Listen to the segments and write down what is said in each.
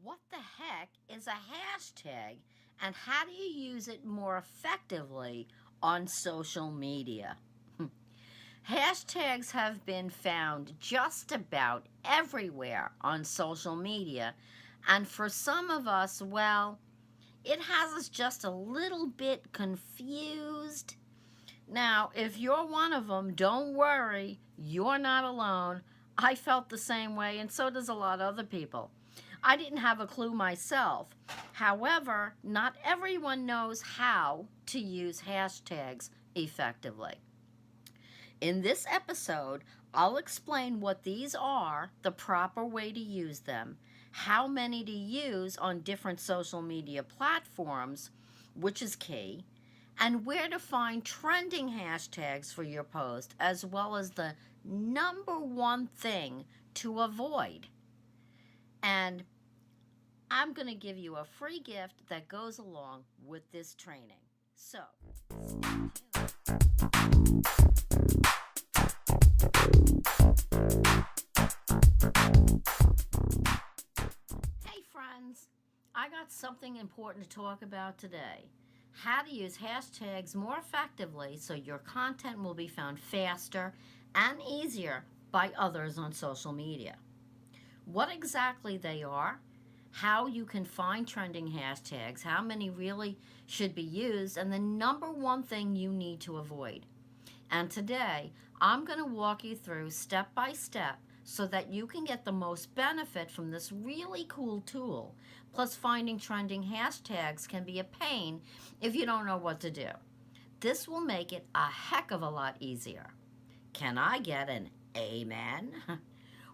What the heck is a hashtag and how do you use it more effectively on social media? Hashtags have been found just about everywhere on social media, and for some of us, well, it has us just a little bit confused. Now, if you're one of them, don't worry, you're not alone. I felt the same way, and so does a lot of other people. I didn't have a clue myself. However, not everyone knows how to use hashtags effectively. In this episode, I'll explain what these are, the proper way to use them, how many to use on different social media platforms, which is key, and where to find trending hashtags for your post, as well as the number one thing to avoid. And I'm going to give you a free gift that goes along with this training. So, hey friends, I got something important to talk about today. How to use hashtags more effectively so your content will be found faster and easier by others on social media. What exactly they are, how you can find trending hashtags, how many really should be used, and the number one thing you need to avoid. And today, I'm going to walk you through step by step so that you can get the most benefit from this really cool tool. Plus, finding trending hashtags can be a pain if you don't know what to do. This will make it a heck of a lot easier. Can I get an amen?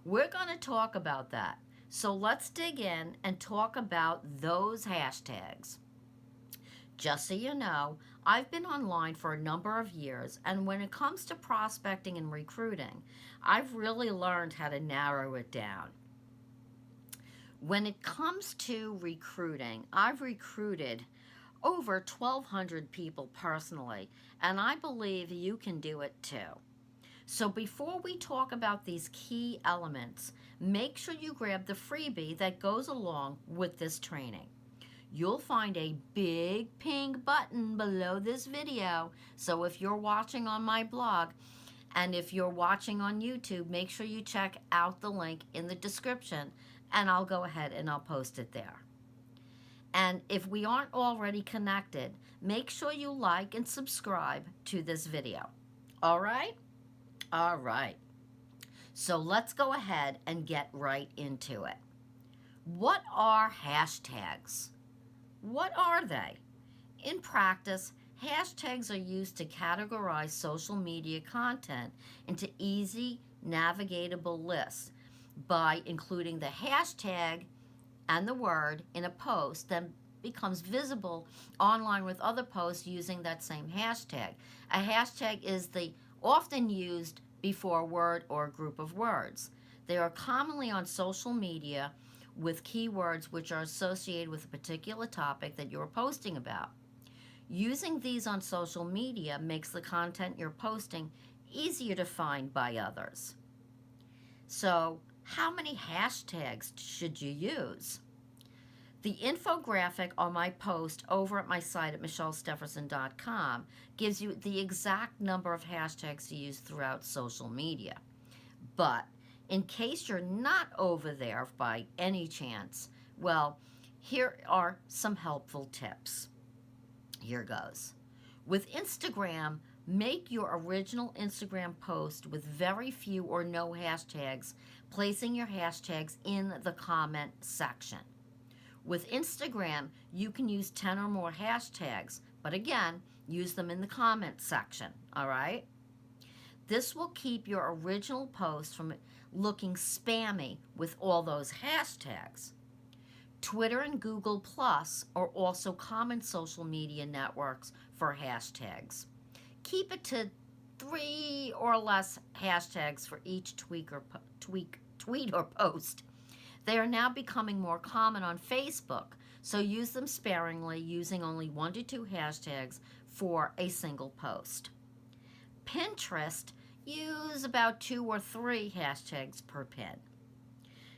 We're going to talk about that. So let's dig in and talk about those hashtags. Just so you know, I've been online for a number of years, and when it comes to prospecting and recruiting, I've really learned how to narrow it down. When it comes to recruiting, I've recruited over 1,200 people personally, and I believe you can do it too. So before we talk about these key elements, make sure you grab the freebie that goes along with this training. You'll find a big pink button below this video. So if you're watching on my blog and if you're watching on YouTube, make sure you check out the link in the description and I'll go ahead and I'll post it there. And if we aren't already connected, make sure you like and subscribe to this video. All right? All right. So let's go ahead and get right into it. What are hashtags? What are they? In practice, hashtags are used to categorize social media content into easy, navigatable lists by including the hashtag and the word in a post that becomes visible online with other posts using that same hashtag. A hashtag is the often used before a word or a group of words. They are commonly on social media with keywords which are associated with a particular topic that you're posting about. Using these on social media makes the content you're posting easier to find by others. So, how many hashtags should you use? The infographic on my post over at my site at michellestefferson.com gives you the exact number of hashtags to use throughout social media. But in case you're not over there by any chance, well, here are some helpful tips. Here goes. With Instagram, make your original Instagram post with very few or no hashtags, placing your hashtags in the comment section. With Instagram, you can use 10 or more hashtags, but again, use them in the comment section, all right? This will keep your original post from looking spammy with all those hashtags. Twitter and Google Plus are also common social media networks for hashtags. Keep it to 3 or less hashtags for each tweet or post. They are now becoming more common on Facebook, so use them sparingly, using only 1 to 2 hashtags for a single post. Pinterest, use about 2 or 3 hashtags per pin.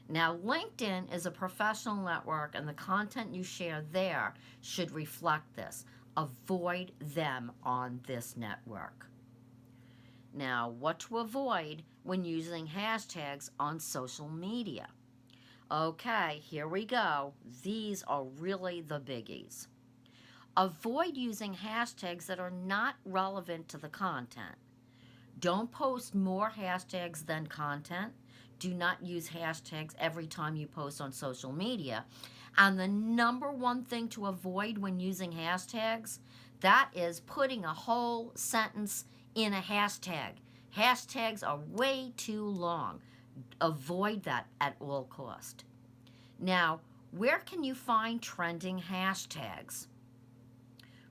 Now, LinkedIn is a professional network, and the content you share there should reflect this. Avoid them on this network. Now, what to avoid when using hashtags on social media? Okay, here we go. These are really the biggies. Avoid using hashtags that are not relevant to the content. Don't post more hashtags than content. Do not use hashtags every time you post on social media. And the number one thing to avoid when using hashtags, that is putting a whole sentence in a hashtag. Hashtags are way too long. Avoid that at all cost. Now, where can you find trending hashtags?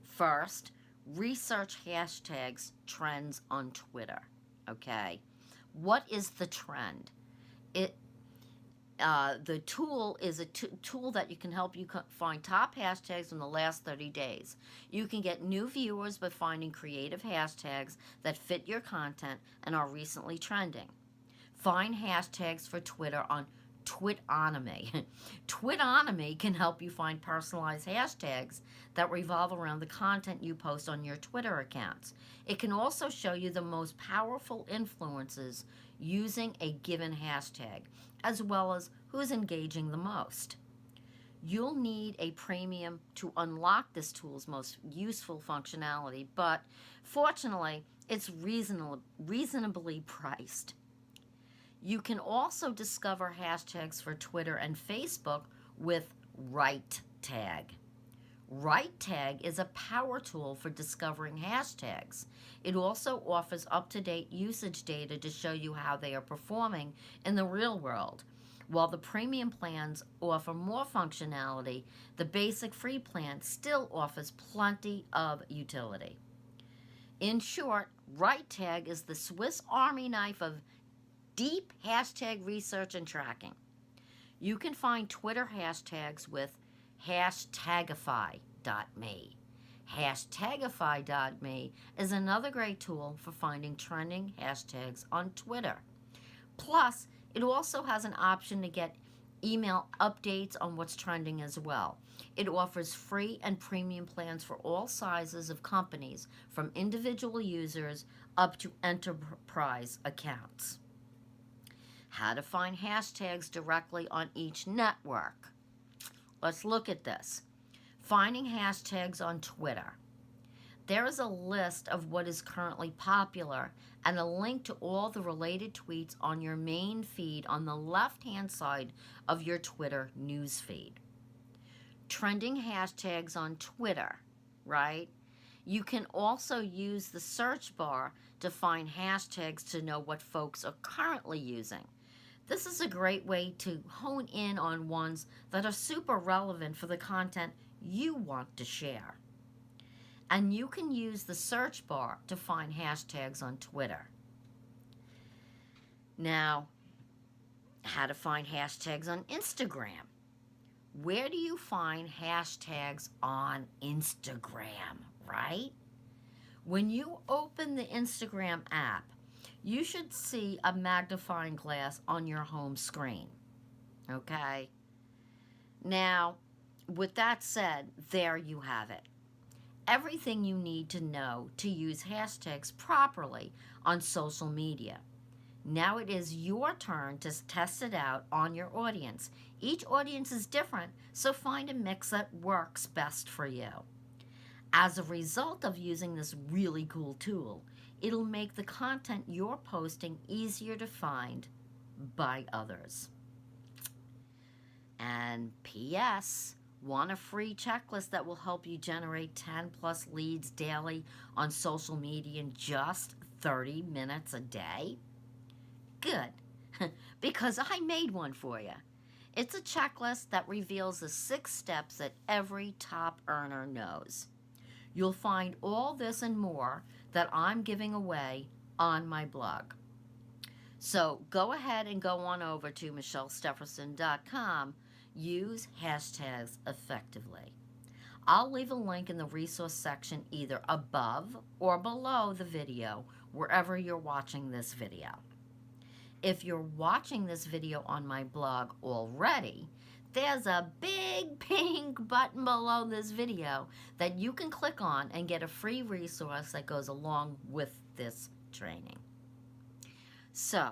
First, research hashtags trends on Twitter. Okay, what is the trend? The tool is a tool that you can help you find top hashtags in the last 30 days. You can get new viewers by finding creative hashtags that fit your content and are recently trending. Find hashtags for Twitter on Twitonomy. Twitonomy can help you find personalized hashtags that revolve around the content you post on your Twitter accounts. It can also show you the most powerful influences using a given hashtag, as well as who's engaging the most. You'll need a premium to unlock this tool's most useful functionality, but fortunately, it's reasonably priced. You can also discover hashtags for Twitter and Facebook with Right Tag. Right Tag is a power tool for discovering hashtags. It also offers up-to-date usage data to show you how they are performing in the real world. While the premium plans offer more functionality, the basic free plan still offers plenty of utility. In short, Right Tag is the Swiss Army knife of deep hashtag research and tracking. You can find Twitter hashtags with hashtagify.me. Hashtagify.me is another great tool for finding trending hashtags on Twitter. Plus, it also has an option to get email updates on what's trending as well. It offers free and premium plans for all sizes of companies, from individual users up to enterprise accounts. How to find hashtags directly on each network. Let's look at this. Finding hashtags on Twitter. There is a list of what is currently popular and a link to all the related tweets on your main feed on the left-hand side of your Twitter news feed. Trending hashtags on Twitter, right? You can also use the search bar to find hashtags to know what folks are currently using. This is a great way to hone in on ones that are super relevant for the content you want to share. And you can use the search bar to find hashtags on Twitter. Now, how to find hashtags on Instagram. Where do you find hashtags on Instagram, right? When you open the Instagram app, you should see a magnifying glass on your home screen, okay? Now, with that said, there you have it. Everything you need to know to use hashtags properly on social media. Now it is your turn to test it out on your audience. Each audience is different, so find a mix that works best for you. As a result of using this really cool tool, it'll make the content you're posting easier to find by others. And P.S., want a free checklist that will help you generate 10 plus leads daily on social media in just 30 minutes a day? Good, because I made one for you. It's a checklist that reveals the 6 steps that every top earner knows. You'll find all this and more that I'm giving away on my blog. So go ahead and go on over to michellestefferson.com. Use hashtags effectively. I'll leave a link in the resource section either above or below the video, wherever you're watching this video. If you're watching this video on my blog already, there's a big pink button below this video that you can click on and get a free resource that goes along with this training. So,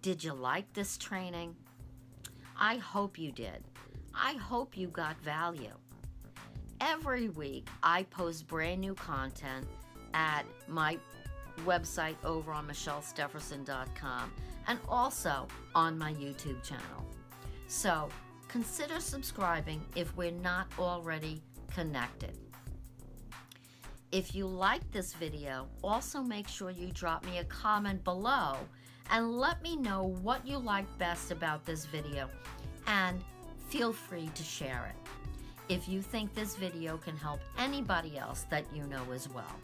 did you like this training? I hope you did. I hope you got value. Every week, I post brand new content at my website over on michellestefferson.com and also on my YouTube channel. So consider subscribing if we're not already connected. If you like this video, also make sure you drop me a comment below and let me know what you like best about this video, and feel free to share it if you think this video can help anybody else that you know as well.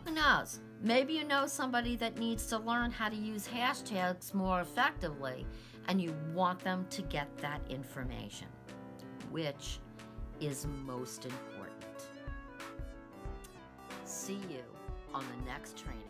Who knows? Maybe you know somebody that needs to learn how to use hashtags more effectively, and you want them to get that information, which is most important. See you on the next training.